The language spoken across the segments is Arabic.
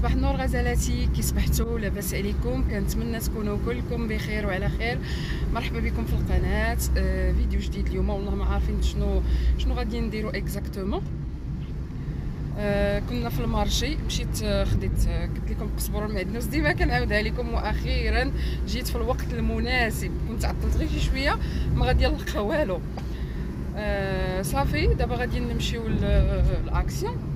صباح النور غزالاتي، كي صبحتوا؟ لاباس عليكم؟ كنتمنى تكونوا كلكم بخير وعلى خير. مرحبا بكم في القناه. فيديو جديد اليوم. والله ما عارفين شنو غادي نديروا اكزاكتومون. كنا في المارشي، مشيت خديت قلت لكم قزبر المعدنوس، ديما كنعاودها لكم، واخيرا جيت في الوقت المناسب. كنت عطلت غير شي شويه، ما غادي نلقى والو. صافي دابا غادي نمشيو لاكسيون.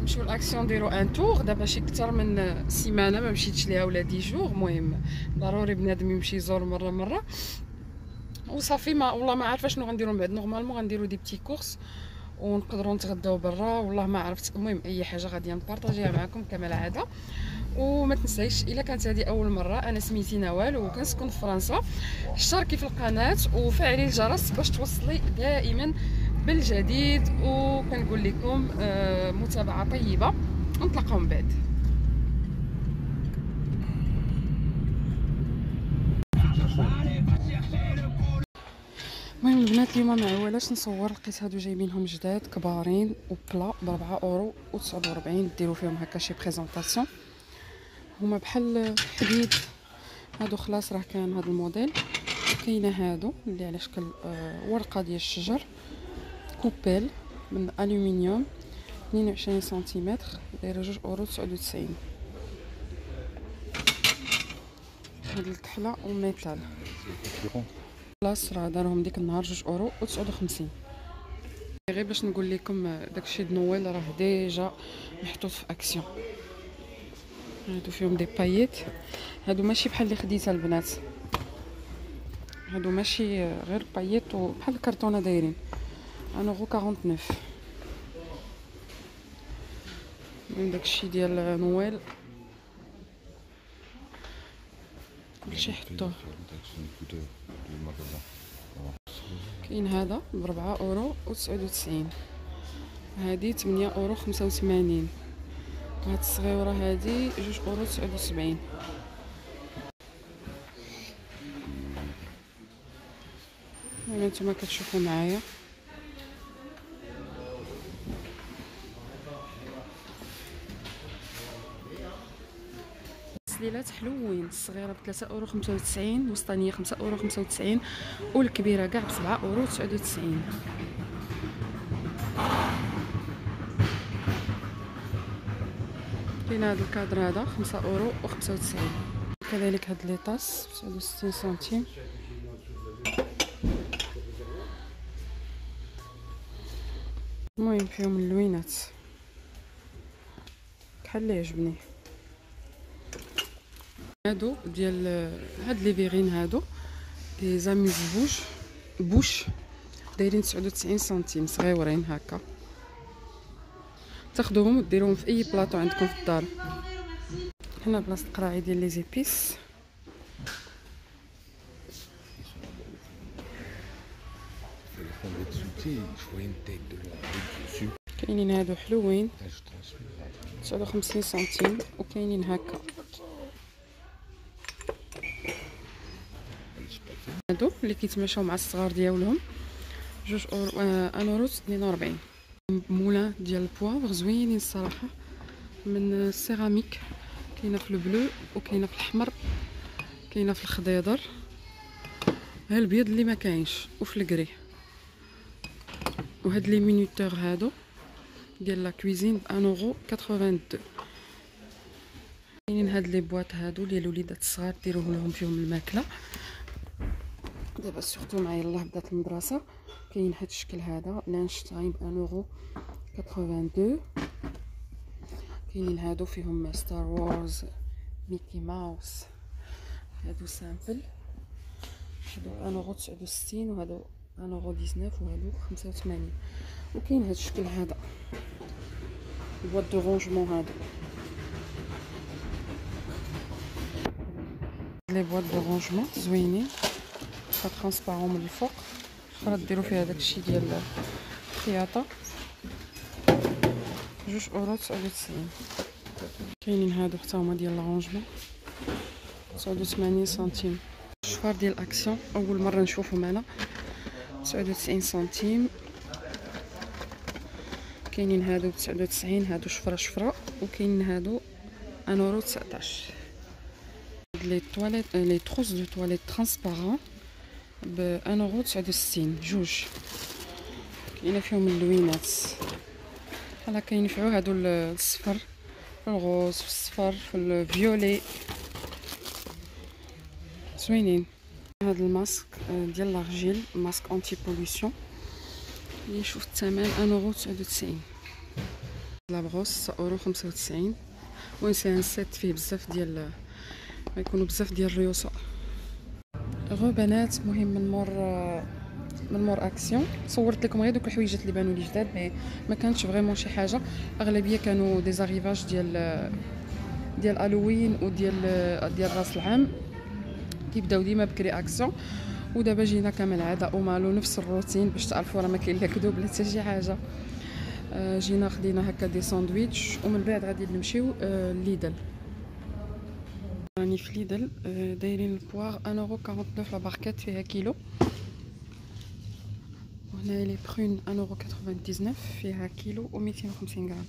نمشيو لاكسيون نديرو ان تور. دابا شي اكثر من سيمانه ما مشيتش ليها ولا 10 جوغ. المهم ضروري بنادم يمشي يزور مره وصافي. ما والله ما عارفه شنو غنديرو من بعد. نورمالمون غنديرو دي بتي كورس ونقدروا نتغداو برا، والله ما عرفت. المهم اي حاجه غادي نبارطاجيها معكم كما العاده. وما تنسايش الا كانت هذه اول مره، انا سميتي نوال وكنسكن في فرنسا. اشتركي في القناه وفعلي الجرس باش توصلي دائما بالجديد، وكنقول لكم متابعه طيبه. نتلاقاو من بعد. المهم البنات اليوم ما عولاش نصور. لقيت هادو جايبينهم جداد كبارين وبلا ب 4 اورو و49. ديروا فيهم هكا شي بريزونطاسيون. هما بحال حديد. هادو خلاص راه كان هاد الموديل. كاينه هادو اللي على شكل ورقه ديال الشجر، كوبيل من الومنيوم 22 سنتيمتر، دايره 2 اورو 99. هاد الكحله وميتال خلاص راه دارهم ديك النهار 2 اورو 59. غير باش نقول لكم داكشي د نويل راه ديجا محطوط في اكسيون. هادو فيهم دي باييت. هادو ماشي بحال اللي خديتها البنات، هادو ماشي غير باييت وبحال الكرتونه دايرين. 1.49 من داكشي ديال نويل. كلشي حطوه. كاين هذا ب 4 اورو و99، هادي 8 اورو 85، وهاد الصغيره هادي 2 اورو 79. يعني نتوما كتشوفوا معايا. السليلات حلوين. الصغيره ب 3 اورو 95، الوسطانيه 5 اورو 95، والكبيره كاع ب 7 اورو 99. كاين هذا الكادر هذا 5 اورو و95. كذلك هاد لي طاس 69 سنتيم. المهم فيهم اللوينات بحال اللي عجبني. هادو ديال هاد لي فيغين، هادو لي زاميز بوش دايرين 99 سنتيم، صغيورين هكا. تاخذوهم وديروهم في اي بلاطو عندكم في الدار. هنا بلاصه القراعي ديال لي زيبيس. كاينين هادو حلوين 59 سنتيم، وكاينين هكا. هادو اللي كيتماشاو مع الصغار ديالهم 2 اورو 1 اورو 42. مولان ديال البواغ زوينين الصراحه، من السيراميك. كاينه في البلو وكاينه في الاحمر، كاينه في الخضيضر، ها البيض اللي ما كاينش، وفي الكري. وهاد لي مينوتور هادو ديال لا كويزين ب 1 اورو 82. كاينين هاد لي بواط هادو ديال الوليدات الصغار، ديروه لهم فيهم الماكله. دابا سورتو مع يلاه بدات المدرسه. كاين هاد الشكل هذا لانشتاين ب 1 اورو 82. كاينين هادو فيهم ستار وورز، ميكي ماوس. هادو سامبل، هادو 1 اورو 69، وهادو 1 اورو 19، وهادو 85. وكاين هاد الشكل هذا بواط دو رونجمون. هادو لي بواط دو رونجمون زوينين، ترونسبارون من الفوق. تقدروا ديروا فيها داكشي ديال الخياطه. 2 اورو 99. كاينين هادو حتى هما ديال الرونجمون 89 سنتيم. الشفار ديال اكسيون اول مره نشوفهم انا 99 سنتيم. كاينين هادو ب99، هادو شفره شفره، وكاينين هادو 1.19 لي تواليت لي تروس دو تواليت ترانسبارون ب 1.69 جوج. كاينه فيهم اللوينات بحال هكا ينفعو، هادو الصفر في الغوز، في الصفر، في الفيولي، زوينين. هاد الماسك ديال لارجيل، ماسك انتي بوليسيون اللي شوف الثمن 1.99. لا بغوس 1.95€. المهم سي ان سيت فيه بزاف ديال غيكونوا بزاف ديال الريوسه. غو بنات، مهم من مور اكسيون صورت لكم غير دوك الحويجات اللي بانوا لي جداد، مي ما كانتش فريمون شي حاجه. اغلبيه كانوا دي زاريفاج ديال الوين وديال راس العام، كيبداو ديما بكري اكسيون. ودابا جينا كما العاده ومالو نفس الروتين باش تعرفوا راه ما كاين لا كذوب لا حتى شي حاجه. جينا خدينا هكا دي ساندويتش، ومن بعد غادي نمشيو ليدل. راني في ليدل. دايرين البواغ 1.49€ لا باركيت، فيها كيلو. وهنا لي برون 1.99€، فيها كيلو و250 غرام.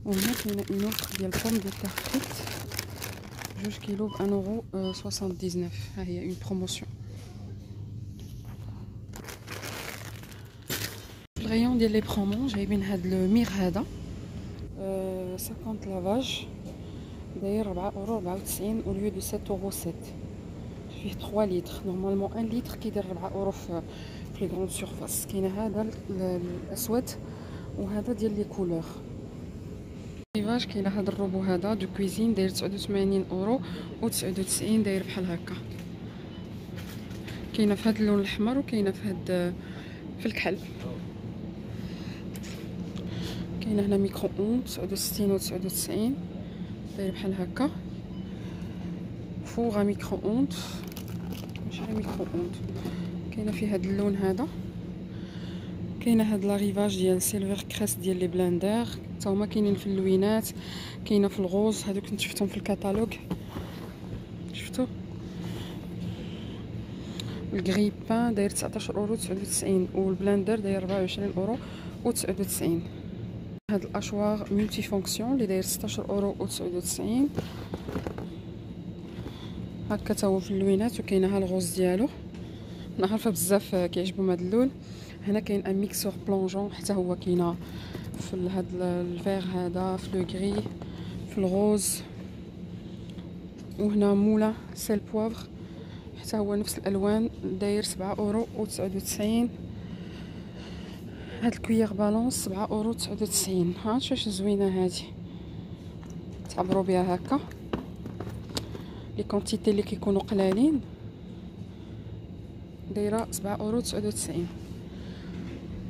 وهنا كاينه اون اوفر ديال بوم دو تير فريت 2 كيلو ب 1.79€. ها هي اون بروموسيون. في الغيون ديال لي برومو جايبين هاد الميغ هذا 50 لافاج، داير 4.94€ au lieu de 7.07€. فيه 3 لتر. نورمالمون 1 لتر كيدير 4€ في لي غروند سيرفاس. كاينه هذا الاسود وهذا ديال لي كولور. ليفاج كاينه هذا الروبو هذا دو كويزين داير 89€ و99 داير بحال هكا. كاينه في هذا اللون الاحمر وكاينه في هذا في الكحل. كاينه هنا ميكرو اون 69 و99 داير بحال هكا. فوغ ميكرو اوند، ماشي ميكرو اوند. كاينه في هذا اللون هذا. كاينه هاد لاريفاج ديال سيلفر كريس ديال لي بلاندر، حتى هما كاينين في اللوينات، كاينه في الغوز. هادو كنت شفتهم في الكاتالوج، شفتو. الكري بان داير 19.99€، والبلاندر داير 24.99€. هاد الاشواغ ملتي فونكسيون اللي داير 16.99€، هكا تا هو في اللوينات. وكاينه ها الغوز ديالو، انا عارفه بزاف كيعجبهم هاد اللون. هنا كاين ان ميكسور بلونجون، حتى هو كاينه في هاد الفيغ هذا، في لو غري، في الغوز. وهنا مولا سيل بوافغ، حتى هو نفس الالوان، داير 7.99€. هاد الكويير بالونس 7.99€. ها شوف زوينه هادي، تعبروا بها هكا. لي كونتيتي اللي كيكونوا قلالين دايره 7.99€.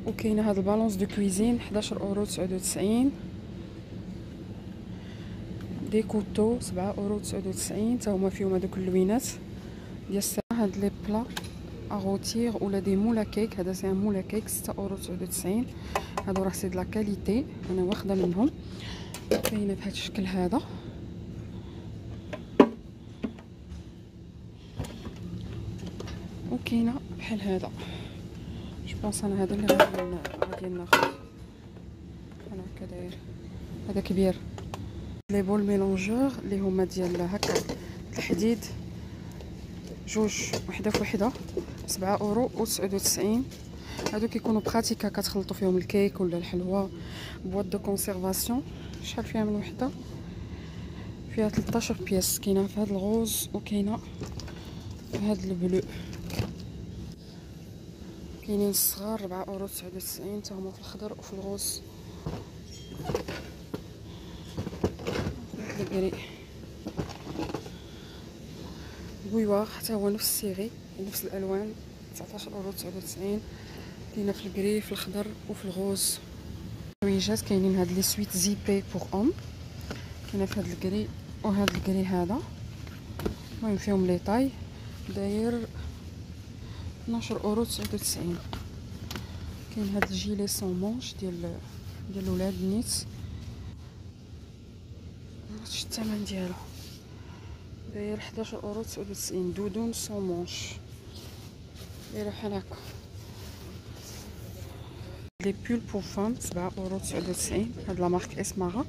وكاينه هاد البالونس دو كويزين 11.99€. دي كوتو 7.99€، تا هما فيهم هذوك اللوينات ديال الساعه. هاد لي بلا اغوتير ولا دي مولا كيك، هذا سي مولا كيك 6.99€. هادو راه سي د لا كاليتي، انا واخده منهم. كاينه بهذا الشكل هذا. وكاينه بحال هذا. جو بونس انا هذا اللي غادي ناخذ بحال هكا داير. هذا كبير. لي بول ميلونجور اللي هما ديال هكا الحديد، جوج وحده في وحده 7.99€. هادو كيكونوا براتيكا، كتخلطوا فيهم الكيك ولا الحلوى. بواط دو كونسيرفاسيون. شحال فيها من وحده؟ فيها 13 بياس. كاينه في هذا الغوز وكاينه في هذا البلو. كاينين الصغار 4.99€، تا هما في الخضر وفي الغوز. الكري بويواغ حتى هو نفس السيري، نفس الالوان 19.99€. كاينه في الكري، في الخضر وفي الغوز. حويجات كاينين هاد لي سويت زيبي بوغ اوم، كاينه في هاد الكري وهاد الكري هذا. المهم فيهم لي طاي، داير 12.99€. كاين هاد الجيلي سون مونش ديال الولاد نيت، هادشي الثمن ديالو، داير 11.99€. دودون سون مونش دايره بحال هكا. لي بول بور فام 7 €99. هاد لا مارك اسمها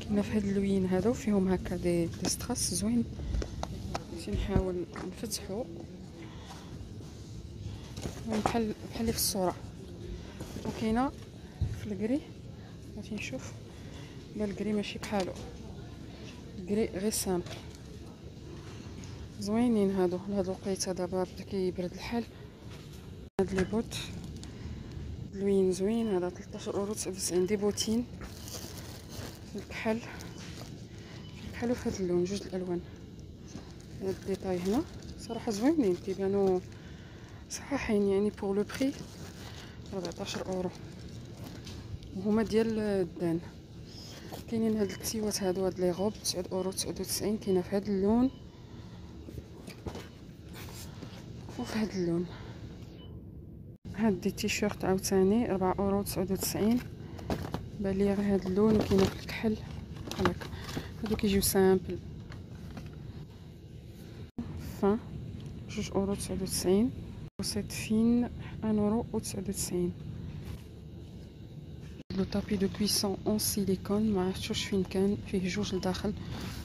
كاينه في هاد اللوين هذا وفيهم هكا دي ستراس زوين. نحاول نفتحو بحال اللي في الصوره. وكاينه في الكري غادي نشوف الكري ماشي بحالو، الكري غير سامبل زوينين هادو لهاد الوقيته. دابا بدا كيبرد الحال. هاد لي بوت لوين زوين هذا 13,99 €. دي بوتين في الكحل وفي هاد اللون، جوج الالوان. هاد الديتاي هنا صراحه زوينين كيبانو صحاحين يعني بور لو بري 14 €. وهما ديال الدان. كاينين هاد الكسيوات هادو هاد لي غوب 9,99 €. كاينه في هاد اللون وفي هاد اللون. هاد دي تيشيرت عاوتاني 4,99 €. بان ليا غير هاد اللون. كاينه في الكحل بحال هكا. هادو كيجيو سامبل. فان 2,99 €. وسيت فين 1,99 €. لو طابي دو كويسون اون سيليكون، ما عرفتش فين كان، فيه جوج لداخل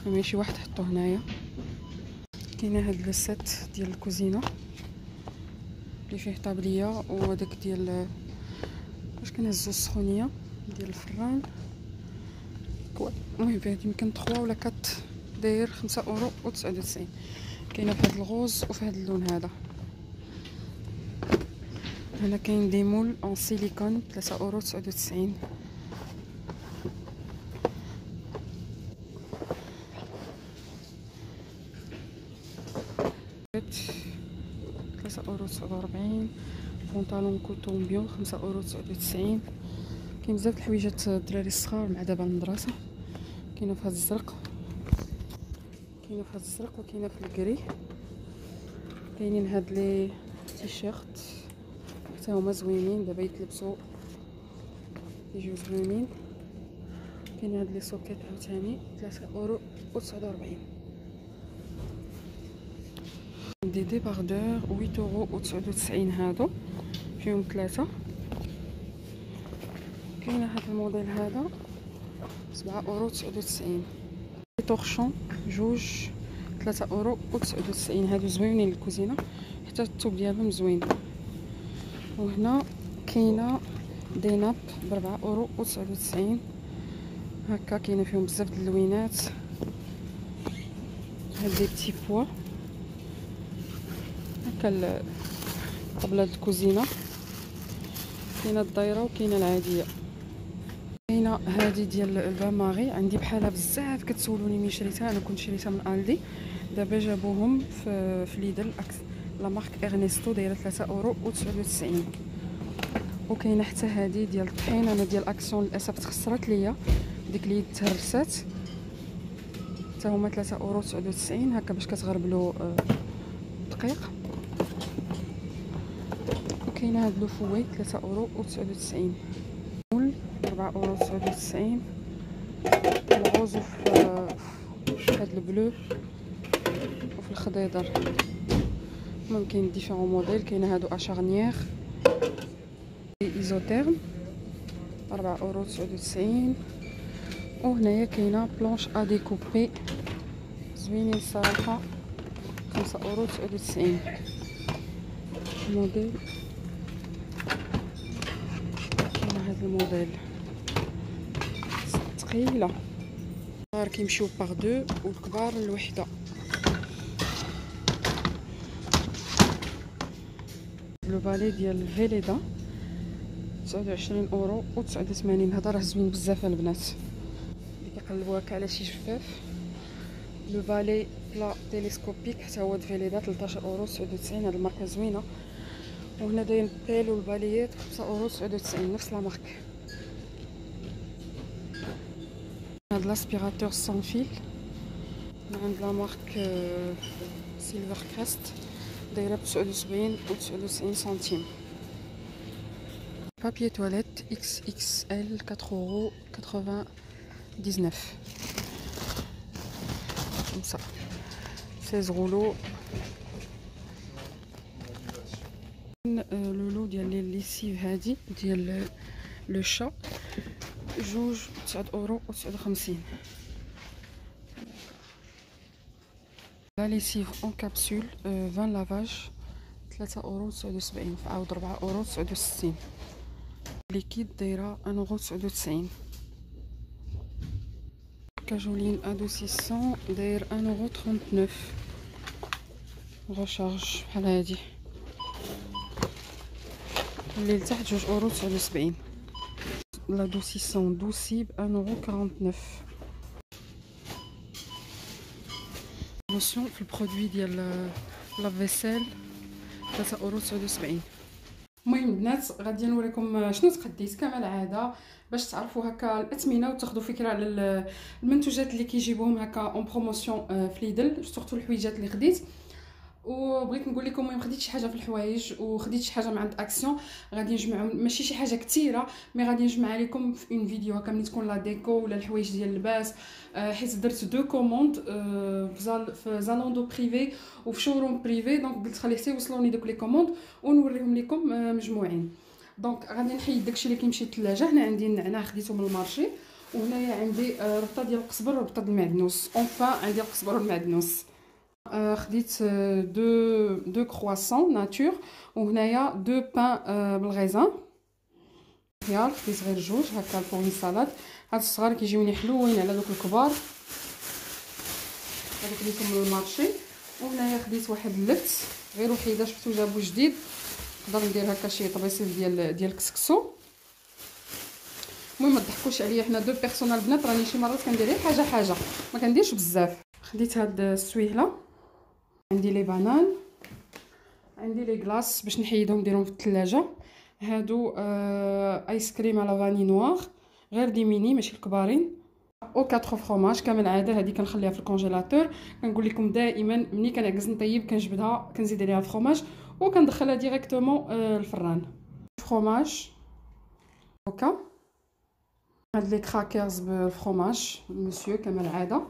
ماشي واحد حطوه هنايا. كاينه هاد لو سيت ديال الكوزينه اللي فيه طابليه وداك ديال باش كنهزو السخونيه ديال الفران. المهم فيه يمكن 3 ولا 4 داير 5,99 €. كاينه في هاد الغوز وفي هاد اللون هذا. هنا كاين دي مول اون سيليكون 3,99 €. 3,49 €. بونطالون كوتون بيون 5,99 €. كاين بزاف د الحويجات الدراري الصغار مع دابا المدرسه. كاينه في هاد الزرق، كاينه في هاد الزرق وكاينه في الكري. كاينين هاد لي تيشيرت حتى هما زوينين دابا يتلبسوا يجيو زوينين. كاين هاد لي سوكيت عاوتاني 3,49 €. دي ديباردور 8,99 € هادو فيهم 3. كاين هاد الموديل هذا 7,99 €. طورشون جوج 3,99 €. هادو زوينين للكوزينه حتى الثوب ديالهم زوين. وهنا كاينه دي ناب ب4,99 €. هكا كاينه فيهم بزاف د اللوينات. هاد لي بتي بوا هكا طبله الكوزينه. كاينه الدايره وكاينه العاديه. كاينه هذه ديال البان ماري، عندي بحالها بزاف كتسولوني ملي شريتها. انا كنت شريتها من الدي، دابا جابوهم في ليدل لا مارك ارنستو دايره 3,99 €. وكاينه حتى هذه ديال الطحين. انا ديال اكسيون للاسف تخسرت ليا ديك اليد تهرست، حتى هما 3,99 € هكا باش كتغربلو دقيق. وكاينه هاد لو فوي 3,99 €. مول 4,99 €. الغوز في هاد البلو وفي الخضيضر. ممكن ديفيرون موديل. كاينه هادو اشارنيير ايزوتيرم 4,99 €. وهنايا كاينه بلونش ا ديكوبي زوينين الصراحه 5,99 € موديل. كاين هذا الموديل ثقيله. الصغار كيمشيو باغ دو والكبار الوحده. لو بالي ديال فيليدا 29,89 €. هذا راه زوين بزاف البنات اللي كيقلبوا هكا على شي جفاف. لو بالي لا تيليسكوبيك حتى هو د فيليدا 13,99 €. هاد الماركه زوينه. وهنا داين البيل والباليات 5,99 €. نفس لا مارك. هاد لاسبيراتور سون فيل من عند لا مارك سيلفر كريست دايره ب 79 و99 سنتيم. بابي تواليت اكس اكس ال 4,99 €. comme ça 16 rouleaux. لو لو ديال لي ليسيف هادي ديال لو شا 2,59€. لا ليسيف اون كابسول 20 لافاج 3,79€، فعاود 4,69€. ليكيد دايره 1,99€. كاجولين ادوسيسون داير 1,39€. غوشارج بحال هادي اللي لتحت 2,79€. لادوسيسون دوسي ب 1,49€. بروموسيون في البرودوي ديال لا فيسيل 3,79€. المهم البنات غادي نوريكم شنو تقديت كما العاده باش تعرفوا هكا الاثمنه وتاخذوا فكره على المنتوجات اللي كيجيبوهم هكا اون بروموسيون في ليدل، سورتو الحويجات اللي خديت. وبغيت نقول لكم المهم خديت شي حاجه في الحوايج وخديت شي حاجه من عند اكسيون، غادي نجمعهم ماشي شي حاجه كثيره مي غادي نجمع لكم في اون فيديو هكا ملي تكون لا ديكو ولا الحوايج ديال اللباس. حيت درت دو كوموند في زالوندو بريفي وفي شوروم بريفي، دونك قلت خلي حتى يوصلوني دوك لي كوموند ونوريهم لكم مجموعين. دونك غادي نحيد داكشي اللي كيمشي للثلاجه. هنا عندي النعناع خديته من المارشي، وهنايا عندي ربطه ديال القزبر وربطه ديال المعدنوس. اونفا عندي القزبر والمعدنوس. خديت دو كرواسون ناتور، وهنايا دو بان بالغيزان خيار. خديت غير جوج هكا بوغ سالاد. هاد الصغار كيجيوني حلوين على دوك الكبار، هذوك خديتهم من المارشي. وهنايا خديت واحد اللفت غير وحيده شفتو جابو جديد، نقدر ندير هكا شي طبيصيل ديال الكسكسو. المهم ما تضحكوش عليا، حنا دو بيرسونال بنات، راني شي مرات كندير غير حاجه ما كنديرش بزاف. خديت هاد السويهله، عندي لي بانان، عندي لي كلاص باش نحيدهم نديرهم في الثلاجه. هادو ايس كريم على فاني نوار غير دي ميني ماشي الكبارين، او 4 فروماج كما العاده. هذه كنخليها في الكونجيلاتور. كنقول لكم دائما ملي كنعكز نطيب كنجبدها كنزيد عليها الفروماج وكندخلها ديريكتومون الفران. فروماج هكا، هاد لي كراكرز بالفروماج مسيو كما العاده.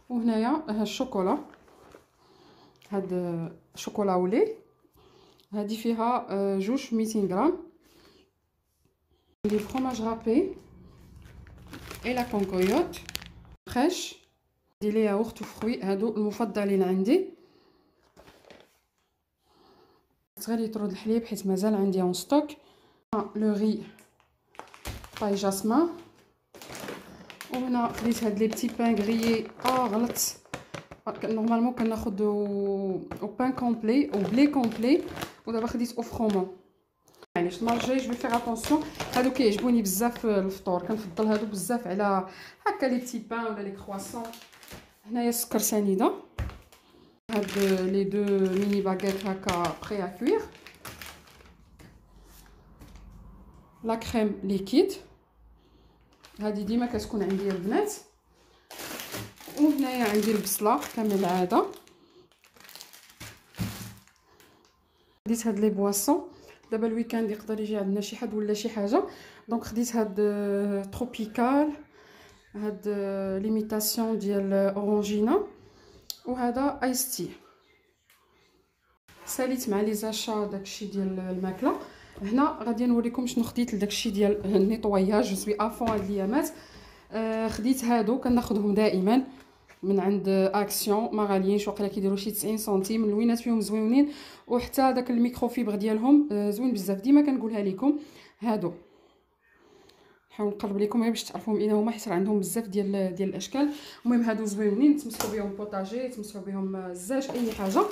وهنايا الشوكولا، هاد شوكولا ولي، هادي فيها جوج 200 غرام. عندي الفرomage رابي اي لا كونكويوت فريش، عندي لي ياغورت وفروي، هادو المفضلين عندي. غير يطرد الحليب حيت مازال عندي اون ستوك. لو ري باي جاسمان. وهنا خديت هاد لي بتي بان غريي. غلط، نورمالمون كناخذ او بان كومبلي او بلي كومبلي، ودابا خديت او فرومون. معليش المره الجايه جو فيغ اتونسيون. هادو كيعجبوني بزاف في الفطور، كنفضل هادو بزاف على هكا لي بتي بان ولا لي كرواسون. هنايا السكر سنيده، هاد لي دو ميني باغيت هكا بري ا كوير. لا كريم ليكيد، هادي ديما كتكون عندي البنات. وهنايا عندي البصله كما العاده. خديت هاد لي بواسون، دابا الويكاند يقدر يجي عندنا شي حد ولا شي حاجه، دونك خديت هاد تروبيكال، هاد ليميتاسيون ديال اورانجينا، وهذا ايس تي. ساليت مع لي زاشا داكشي ديال الماكله. هنا غادي نوريكم شنو خديت لداكشي ديال النيطواياج. جو سوي افون هاد الايامات. خديت هادو كناخذهم دائما من عند اكسيون، ما غاليينش، واقيلا كيديروا شي 90 سنتيم. اللوينات فيهم زوينين، وحتى داك الميكروفيبر ديالهم زوين بزاف. ديما كنقولها لكم هادو، نحاول نقرب لكم غير باش تعرفوهم اين هما، حيت عندهم بزاف ديال الاشكال. المهم هادو زوينين، تمسحوا بهم بوطاجي، تمسحوا بهم الزاج، اي حاجه.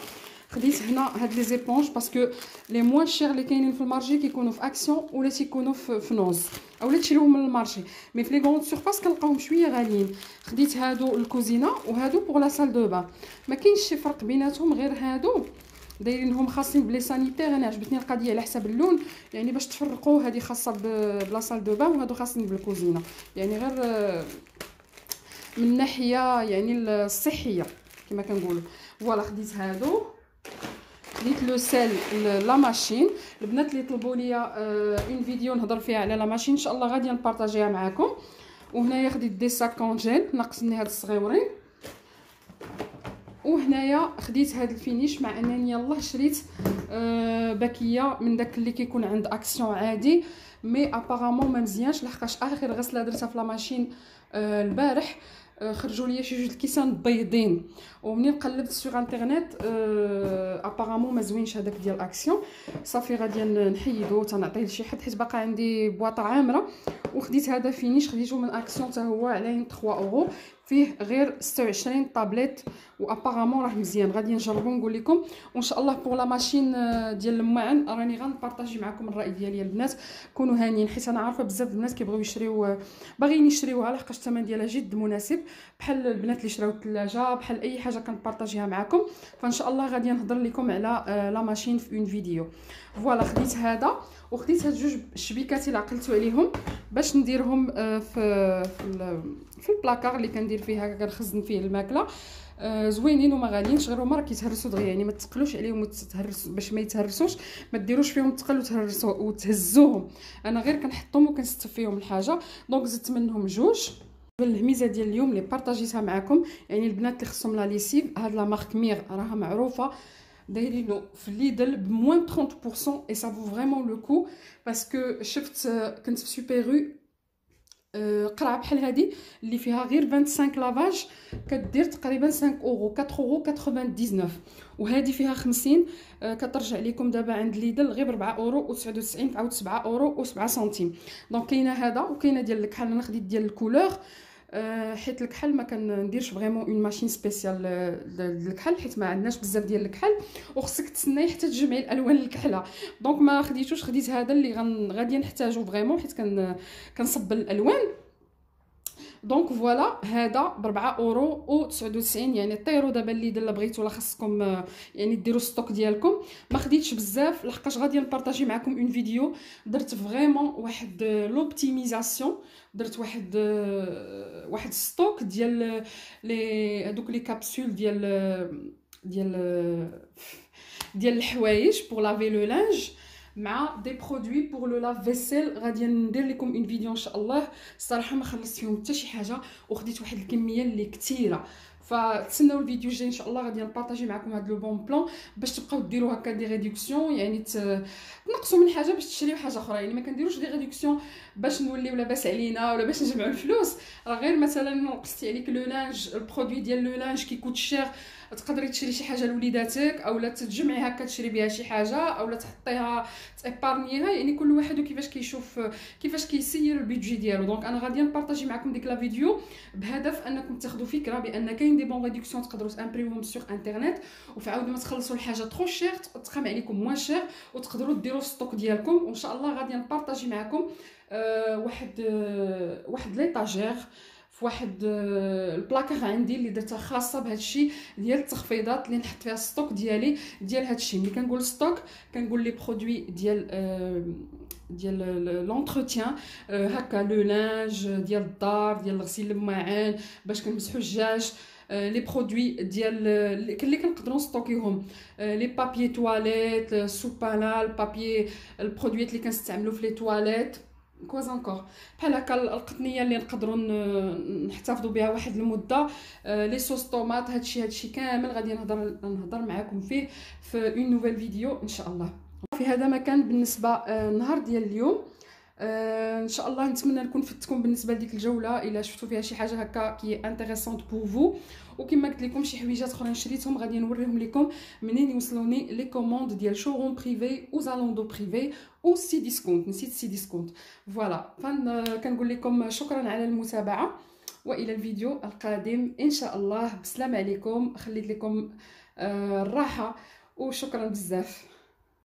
خديت هنا هاد لي زيبونج باسكو لي موان شير اللي كاينين في المارشي كيكونوا في اكسيون ولا تيكونوا في نوز، اولا تشريوهم من المارشي، مي في لي غروند سورفاس كنلقاوهم شويه غاليين. خديت هادو الكوزينه وهادو بوغ لا سال دو بان، ما كاينش شي فرق بيناتهم، غير هادو دايرينهم خاصين بلي سانيتير. انا عجبتني القضيه على حساب اللون، يعني باش تفرقوا هذه خاصه بلا سال دو بان وهادو خاصين بالكوزينه، يعني غير من الناحيه يعني الصحيه كما كنقولوا. فوالا خديت هادو. خديت لو سيل لا ماشين. البنات اللي طلبوا لي اون فيديو نهضر فيها على لا ماشين، ان شاء الله غادي نبارطاجيها معكم. وهنايا خديت دي ساك كونجيل، ناقصني هاد الصغيورين. وهنايا خديت هذا الفينيش، مع انني يلاه شريت باكيه من داك اللي كيكون عند اكسيون عادي، مي ابارامون ما مزيانش لحقاش اخر غسله درتها في لا ماشين البارح خرجوا لي شي جوج الكيسان بيضين، ومنين قلبت سوغ انترنيت ابارامون ما زوينش هذاك ديال اكسيون. صافي غادي نحيدو تنعطيه لشي حد حيت باقا عندي بواطه عامره. وخديت هذا فينيش خديته من اكسيون حتى هو على 3 اورو، فيه غير 26 طابليت، وابارامون راه مزيان. غادي نجربو نقول لكم، وان شاء الله بوغ لا ماشين ديال الماعن راني غنبارطاجي معكم الراي ديالي البنات. كونوا هانيين حيت انا عارفه بزاف الناس كيبغيو يشريو، باغيين يشريوها لحقاش الثمن ديالها جد مناسب، بحال البنات اللي شراو الثلاجه، بحال اي حاجه كنبارطاجيها معكم. فان شاء الله غادي نهضر لكم على لا ماشين في اون فيديو. فوالا خديت هذا، وخديت هاد جوج الشبيكات اللي عقلتو عليهم باش نديرهم في البلاكار اللي كندير فيها كنخزن فيه الماكله. زوينين وما غاليينش، غير هما راه كيتهرسوا دغيا، يعني ما تثقلوش عليهم وتتهرسوا باش ما يتهرسوش، ما ديروش فيهم الثقل وتهرسوا وتهزوهم. انا غير كنحطهم وكنستف فيهم الحاجه. دونك زدت منهم جوج. الهميزه ديال اليوم اللي بارطاجيتها معكم، يعني البنات اللي خصهم لا ليسيف، هاد لا مارك ميغ راها معروفه، دايرينو في ليدل بموان 30% اي سا فو فريمون لو كو، باسكو شفت كنت في سوبيرو قرعه بحال هذه اللي فيها غير 25 لافاج كدير تقريبا 5 اورو 4 اورو 99، وهذه فيها 50 كترجع لكم دابا عند ليدل غير 4 اورو و99 عاود 7 اورو و7 سنتيم. دونك كاينه هذا وكاينه ديال الكحل. انا خديت ديال الكولور حيت الكحل ما كنديرش فريمون اون ماشين سبيسيال للكحل، حيت ما عندناش بزاف ديال الكحل وخصك تسناي حتى تجمعي الالوان الكحله. دونك ما خديتوش، خديت هذا اللي غادي نحتاجو فريمون حيت كنصبل الالوان. دونك فوالا هذا ب 4 اورو و99، يعني طيروا دابا اللي الا بغيتو لا خصكم يعني ديروا ستوك ديالكم. ما خديتش بزاف لحقاش غادي نبارطاجي معكم اون فيديو درت فريمون واحد لوبتيميزاسيون، درت واحد ستوك ديال لي هذوك لي كابسول ديال الحوايج بور لافي لو لانج مع دي برودوي بور لو لاف فيسيل. غادي ندير لكم اون فيديو ان شاء الله. الصراحه ما خلصت فيهم حتى شي حاجه وخديت واحد الكميه اللي كثيره، فتسناو الفيديو الجاي ان شاء الله. غادي نبارطاجي معكم هذا لو بون بلان باش تبقاو ديروا هكا دي ريدكسيون، يعني تنقصوا من حاجه باش تشريو حاجه اخرى. يعني ما كنديروش دي ريدكسيون باش نوليو لاباس علينا ولا باش نجمعوا الفلوس، راه غير مثلا نقصتي عليك لو لانج، البرودوي ديال لو لانج كيكوت شير، تقدري تشري شي حاجه لوليداتك اولا تجمعي هكا تشري بها شي حاجه اولا تحطيها تيبارنيها. يعني كل واحد وكيفاش كيشوف كيفاش كيسير البيدجي ديالو. دونك انا غادي نبارطاجي معكم ديك لا فيديو بهدف انكم تاخذوا فكره بان كاين دي بون ريدكسيون تقدروا تامبريوهم سور انترنت، وفعاود ما تخلصوا الحاجه ترو شير تقام عليكم موان شير وتقدروا ديروا ستوك ديالكم. وان شاء الله غادي نبارطاجي معكم واحد ليطاجير في واحد البلاكار عندي اللي درتها خاصه بهذا الشيء ديال التخفيضات اللي نحط فيها ستوك ديال هذا الشيء. ملي كنقول ستوك كنقول لي برودوي ديال لونتروتيان، هكا لو لانج ديال الدار، ديال غسيل الماعن باش كنمسحوا الدجاج، لي برودوي ديال اللي كنقدروا نستوكيهم، لي بابي تواليت، السوبانا، البابي، البرودويات اللي كنستعملوا في لي تواليت، كواز انكور بحال هكا القطنيه اللي نقدروا نحتفظوا بها واحد المده، لي صوص طوماط. هادشي كامل غادي نهضر معكم فيه في اون نوفيل فيديو ان شاء الله. في هذا مكان بالنسبه النهار ديال اليوم ان شاء الله نتمنى نكون فدتكم بالنسبه لديك الجوله. الا شفتوا فيها شي حاجه هكا كي انتريسونت بور فو، وكما قلت لكم شي حويجات اخرين شريتهم غادي نوريهم لكم منين يوصلوني لي كوموند ديال شوروم بريفي و زالوندو بريفي و سي ديسكونت. نسيت سي ديسكونت. فوالا كنقول لكم شكرا على المتابعه، والى الفيديو القادم ان شاء الله. بسلام عليكم، خليت لكم الراحه وشكرا بزاف.